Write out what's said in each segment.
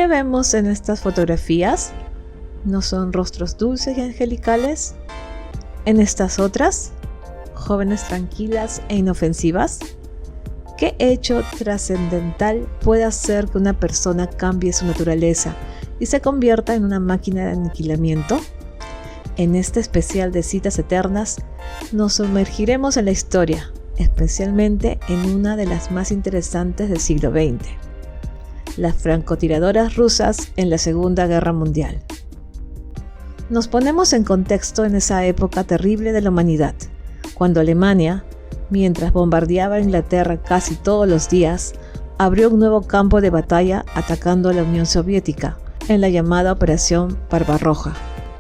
¿Qué vemos en estas fotografías? ¿No son rostros dulces y angelicales? ¿En estas otras? ¿Jóvenes tranquilas e inofensivas? ¿Qué hecho trascendental puede hacer que una persona cambie su naturaleza y se convierta en una máquina de aniquilamiento? En este especial de Citas Eternas nos sumergiremos en la historia, especialmente en una de las más interesantes del siglo XX, las francotiradoras rusas en la Segunda Guerra Mundial. Nos ponemos en contexto en esa época terrible de la humanidad, cuando Alemania, mientras bombardeaba a Inglaterra casi todos los días, abrió un nuevo campo de batalla atacando a la Unión Soviética en la llamada Operación Barbarroja.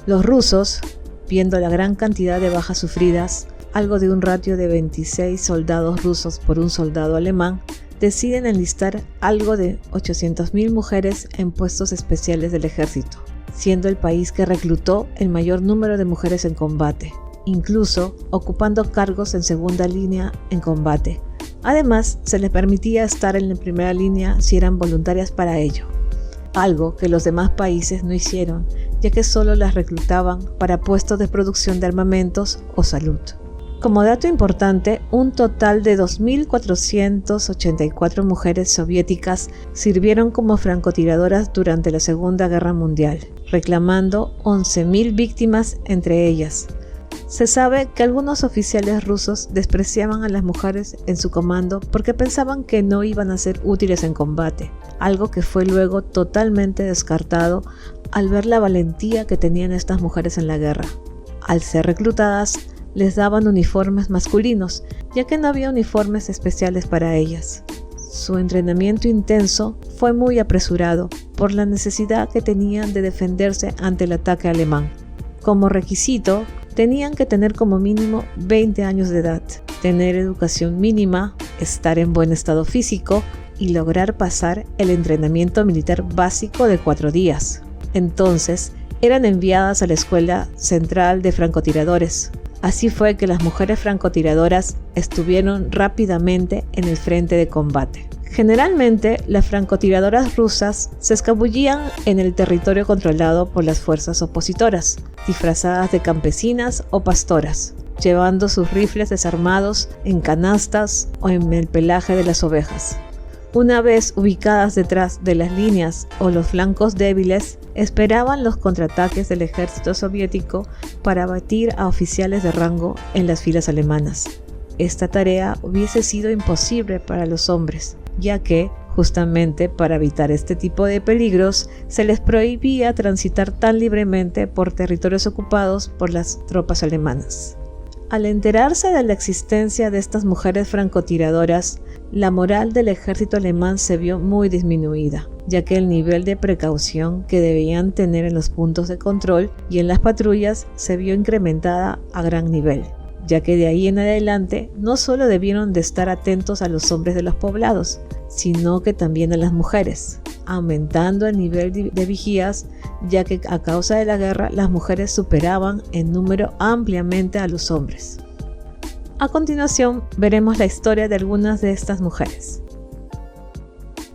Los rusos, viendo la gran cantidad de bajas sufridas, algo de un ratio de 26 soldados rusos por un soldado alemán, deciden enlistar algo de 800.000 mujeres en puestos especiales del ejército, siendo el país que reclutó el mayor número de mujeres en combate, incluso ocupando cargos en segunda línea en combate. Además, se les permitía estar en la primera línea si eran voluntarias para ello, algo que los demás países no hicieron, ya que solo las reclutaban para puestos de producción de armamentos o salud. Como dato importante, un total de 2.484 mujeres soviéticas sirvieron como francotiradoras durante la Segunda Guerra Mundial, reclamando 11.000 víctimas entre ellas. Se sabe que algunos oficiales rusos despreciaban a las mujeres en su comando porque pensaban que no iban a ser útiles en combate, algo que fue luego totalmente descartado al ver la valentía que tenían estas mujeres en la guerra. Al ser reclutadas, les daban uniformes masculinos, ya que no había uniformes especiales para ellas. Su entrenamiento intenso fue muy apresurado por la necesidad que tenían de defenderse ante el ataque alemán. Como requisito, tenían que tener como mínimo 20 años de edad, tener educación mínima, estar en buen estado físico y lograr pasar el entrenamiento militar básico de 4 días. Entonces, eran enviadas a la Escuela Central de Francotiradores. Así fue que las mujeres francotiradoras estuvieron rápidamente en el frente de combate. Generalmente, las francotiradoras rusas se escabullían en el territorio controlado por las fuerzas opositoras, disfrazadas de campesinas o pastoras, llevando sus rifles desarmados en canastas o en el pelaje de las ovejas. Una vez ubicadas detrás de las líneas o los flancos débiles, esperaban los contraataques del ejército soviético para abatir a oficiales de rango en las filas alemanas. Esta tarea hubiese sido imposible para los hombres, ya que, justamente para evitar este tipo de peligros, se les prohibía transitar tan libremente por territorios ocupados por las tropas alemanas. Al enterarse de la existencia de estas mujeres francotiradoras, la moral del ejército alemán se vio muy disminuida, ya que el nivel de precaución que debían tener en los puntos de control y en las patrullas se vio incrementada a gran nivel, ya que de ahí en adelante no solo debieron de estar atentos a los hombres de los poblados, sino que también a las mujeres, aumentando el nivel de vigías, ya que a causa de la guerra las mujeres superaban en número ampliamente a los hombres. A continuación veremos la historia de algunas de estas mujeres.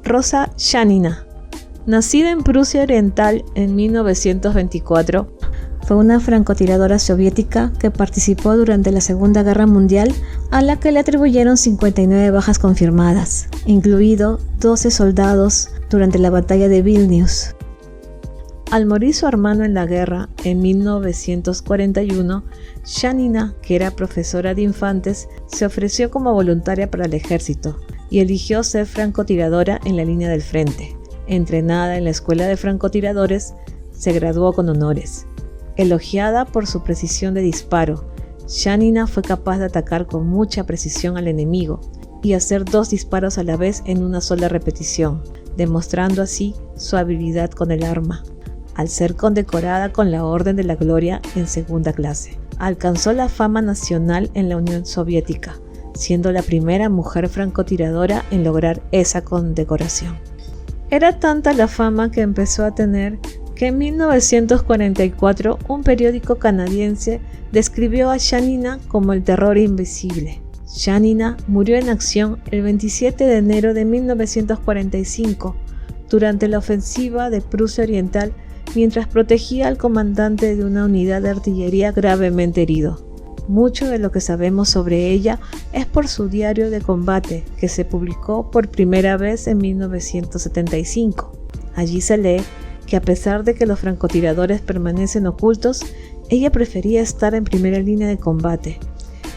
Rosa Janina, nacida en Prusia Oriental en 1924, fue una francotiradora soviética que participó durante la Segunda Guerra Mundial, a la que le atribuyeron 59 bajas confirmadas, incluido 12 soldados durante la batalla de Vilnius. Al morir su hermano en la guerra en 1941, Janina, que era profesora de infantes, se ofreció como voluntaria para el ejército y eligió ser francotiradora en la línea del frente. Entrenada en la Escuela de Francotiradores, se graduó con honores. Elogiada por su precisión de disparo, Janina fue capaz de atacar con mucha precisión al enemigo y hacer 2 disparos a la vez en una sola repetición, demostrando así su habilidad con el arma. Al ser condecorada con la Orden de la Gloria en segunda clase, alcanzó la fama nacional en la Unión Soviética, siendo la primera mujer francotiradora en lograr esa condecoración. Era tanta la fama que empezó a tener que en 1944 un periódico canadiense describió a Janina como el terror invisible. Janina murió en acción el 27 de enero de 1945 durante la ofensiva de Prusia Oriental mientras protegía al comandante de una unidad de artillería gravemente herido. Mucho de lo que sabemos sobre ella es por su diario de combate, que se publicó por primera vez en 1975. Allí se lee que a pesar de que los francotiradores permanecen ocultos, ella prefería estar en primera línea de combate.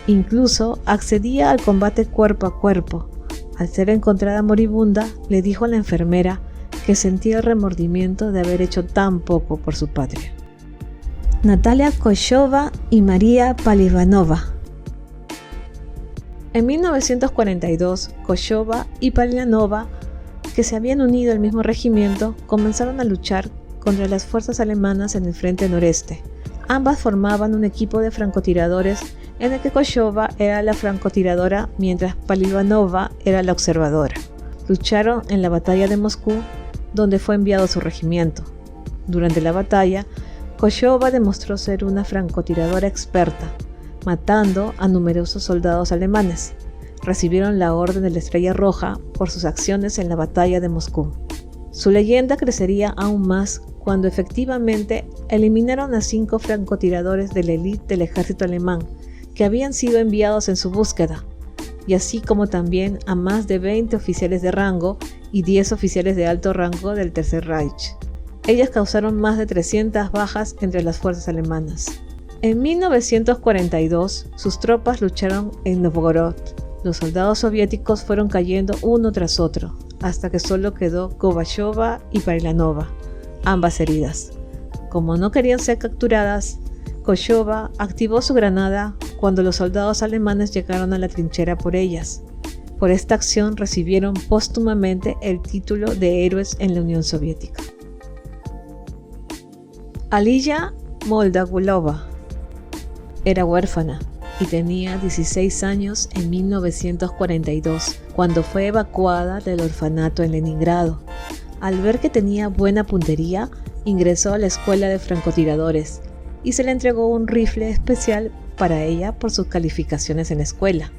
Incluso accedía al combate cuerpo a cuerpo. Al ser encontrada moribunda, le dijo a la enfermera que sentía el remordimiento de haber hecho tan poco por su patria. Natalia Koshova y María Palivanova. En 1942, Koshova y Palivanova, que se habían unido al mismo regimiento, comenzaron a luchar contra las fuerzas alemanas en el frente noreste. Ambas formaban un equipo de francotiradores en el que Koshova era la francotiradora mientras Palivanova era la observadora. Lucharon en la batalla de Moscú, donde fue enviado su regimiento. Durante la batalla, Koshova demostró ser una francotiradora experta, matando a numerosos soldados alemanes. Recibieron la Orden de la Estrella Roja por sus acciones en la batalla de Moscú. Su leyenda crecería aún más cuando efectivamente eliminaron a 5 francotiradores de la élite del ejército alemán que habían sido enviados en su búsqueda, y así como también a más de 20 oficiales de rango y 10 oficiales de alto rango del Tercer Reich. Ellas causaron más de 300 bajas entre las fuerzas alemanas. En 1942, sus tropas lucharon en Novgorod. Los soldados soviéticos fueron cayendo uno tras otro, hasta que solo quedó Kovachova y Palivanova, ambas heridas. Como no querían ser capturadas, Koshova activó su granada cuando los soldados alemanes llegaron a la trinchera por ellas. Por esta acción recibieron póstumamente el título de héroes en la Unión Soviética. Aliya Moldagulova era huérfana y tenía 16 años en 1942, cuando fue evacuada del orfanato en Leningrado. Al ver que tenía buena puntería, ingresó a la escuela de francotiradores y se le entregó un rifle especial para ella por sus calificaciones en la escuela.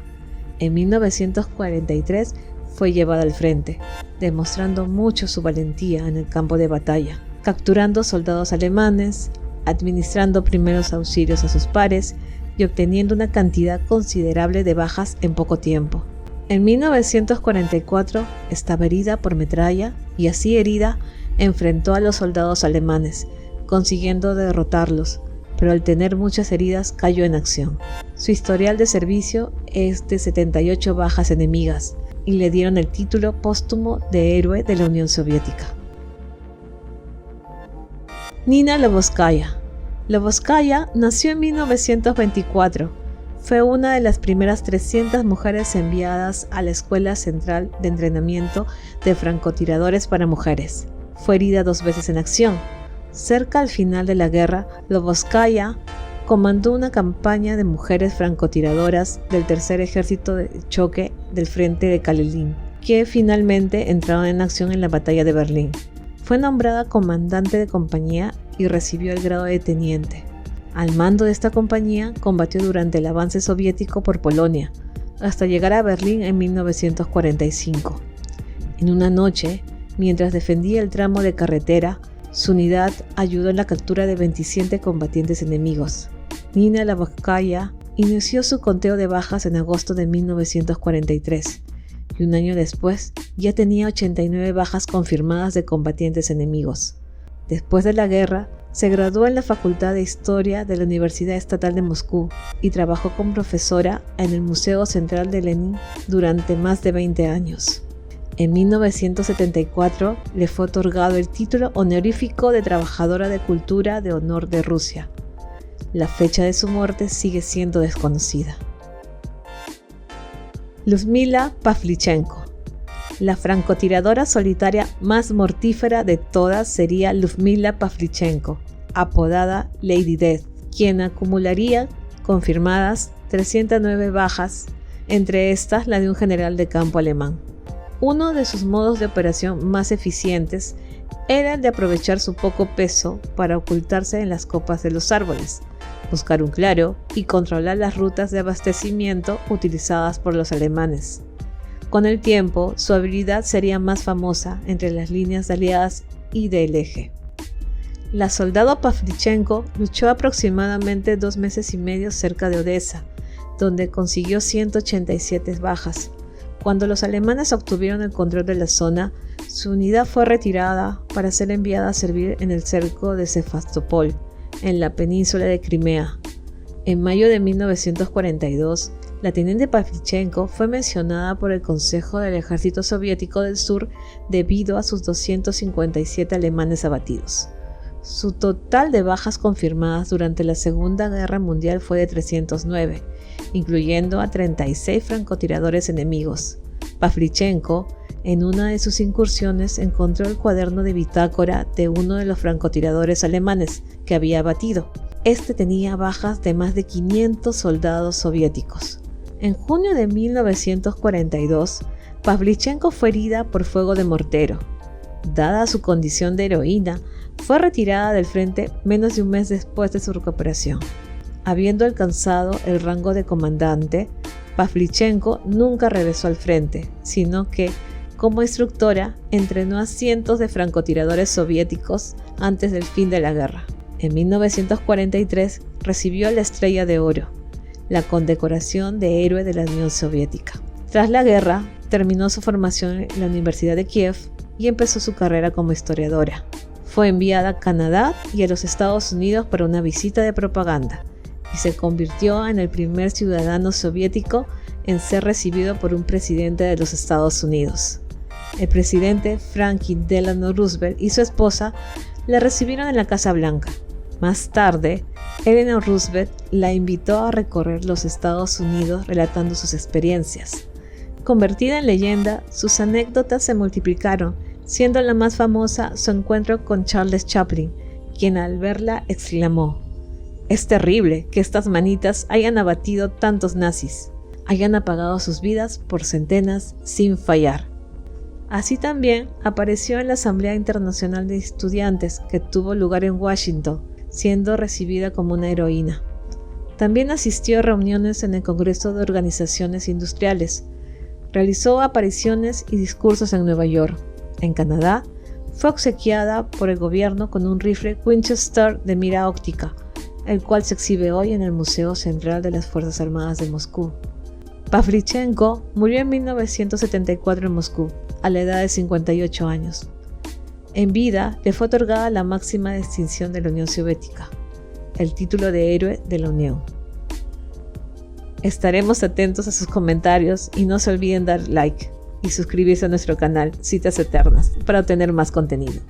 En 1943 fue llevada al frente, demostrando mucho su valentía en el campo de batalla, capturando soldados alemanes, administrando primeros auxilios a sus pares y obteniendo una cantidad considerable de bajas en poco tiempo. En 1944 estaba herida por metralla y así herida enfrentó a los soldados alemanes, consiguiendo derrotarlos, pero al tener muchas heridas cayó en acción. Su historial de servicio es de 78 bajas enemigas y le dieron el título póstumo de héroe de la Unión Soviética. Nina Loboskaya. Loboskaya nació en 1924. Fue una de las primeras 300 mujeres enviadas a la Escuela Central de Entrenamiento de Francotiradores para Mujeres. Fue herida 2 veces en acción. Cerca al final de la guerra, Loboskaya comandó una campaña de mujeres francotiradoras del Tercer Ejército de Choque del Frente de Kalinin, que finalmente entraron en acción en la batalla de Berlín. Fue nombrada comandante de compañía y recibió el grado de teniente. Al mando de esta compañía combatió durante el avance soviético por Polonia, hasta llegar a Berlín en 1945. En una noche, mientras defendía el tramo de carretera, su unidad ayudó en la captura de 27 combatientes enemigos. Nina Loboskaya inició su conteo de bajas en agosto de 1943 y un año después ya tenía 89 bajas confirmadas de combatientes enemigos. Después de la guerra, se graduó en la Facultad de Historia de la Universidad Estatal de Moscú y trabajó como profesora en el Museo Central de Lenin durante más de 20 años. En 1974 le fue otorgado el título honorífico de Trabajadora de Cultura de Honor de Rusia. La fecha de su muerte sigue siendo desconocida. Lyudmila Pavlichenko. La francotiradora solitaria más mortífera de todas sería Lyudmila Pavlichenko, apodada Lady Death, quien acumularía confirmadas 309 bajas, entre estas la de un general de campo alemán. Uno de sus modos de operación más eficientes era el de aprovechar su poco peso para ocultarse en las copas de los árboles, buscar un claro y controlar las rutas de abastecimiento utilizadas por los alemanes. Con el tiempo, su habilidad sería más famosa entre las líneas aliadas y del eje. La soldado Pavlichenko luchó aproximadamente 2 meses y medio cerca de Odessa, donde consiguió 187 bajas. Cuando los alemanes obtuvieron el control de la zona, su unidad fue retirada para ser enviada a servir en el cerco de Sebastopol, en la península de Crimea. En mayo de 1942, la teniente Pavlichenko fue mencionada por el Consejo del Ejército Soviético del Sur debido a sus 257 alemanes abatidos. Su total de bajas confirmadas durante la Segunda Guerra Mundial fue de 309, incluyendo a 36 francotiradores enemigos. Pavlichenko, en una de sus incursiones, encontró el cuaderno de bitácora de uno de los francotiradores alemanes que había abatido. Este tenía bajas de más de 500 soldados soviéticos. En junio de 1942, Pavlichenko fue herida por fuego de mortero. Dada su condición de heroína, fue retirada del frente menos de un mes después de su recuperación. Habiendo alcanzado el rango de comandante, Pavlichenko nunca regresó al frente, sino que, como instructora, entrenó a cientos de francotiradores soviéticos antes del fin de la guerra. En 1943 recibió la Estrella de Oro, la condecoración de héroe de la Unión Soviética. Tras la guerra, terminó su formación en la Universidad de Kiev y empezó su carrera como historiadora. Fue enviada a Canadá y a los Estados Unidos para una visita de propaganda y se convirtió en el primer ciudadano soviético en ser recibido por un presidente de los Estados Unidos. El presidente Franklin Delano Roosevelt y su esposa la recibieron en la Casa Blanca. Más tarde, Eleanor Roosevelt la invitó a recorrer los Estados Unidos relatando sus experiencias. Convertida en leyenda, sus anécdotas se multiplicaron, siendo la más famosa su encuentro con Charles Chaplin, quien al verla exclamó: «Es terrible que estas manitas hayan abatido tantos nazis, hayan apagado sus vidas por centenas sin fallar». Así también apareció en la Asamblea Internacional de Estudiantes que tuvo lugar en Washington, siendo recibida como una heroína. También asistió a reuniones en el Congreso de Organizaciones Industriales. Realizó apariciones y discursos en Nueva York. En Canadá, fue obsequiada por el gobierno con un rifle Winchester de mira óptica, el cual se exhibe hoy en el Museo Central de las Fuerzas Armadas de Moscú. Pavlichenko murió en 1974 en Moscú, a la edad de 58 años. En vida le fue otorgada la máxima distinción de la Unión Soviética, el título de Héroe de la Unión. Estaremos atentos a sus comentarios y no se olviden dar like y suscribirse a nuestro canal Citas Eternas para obtener más contenido.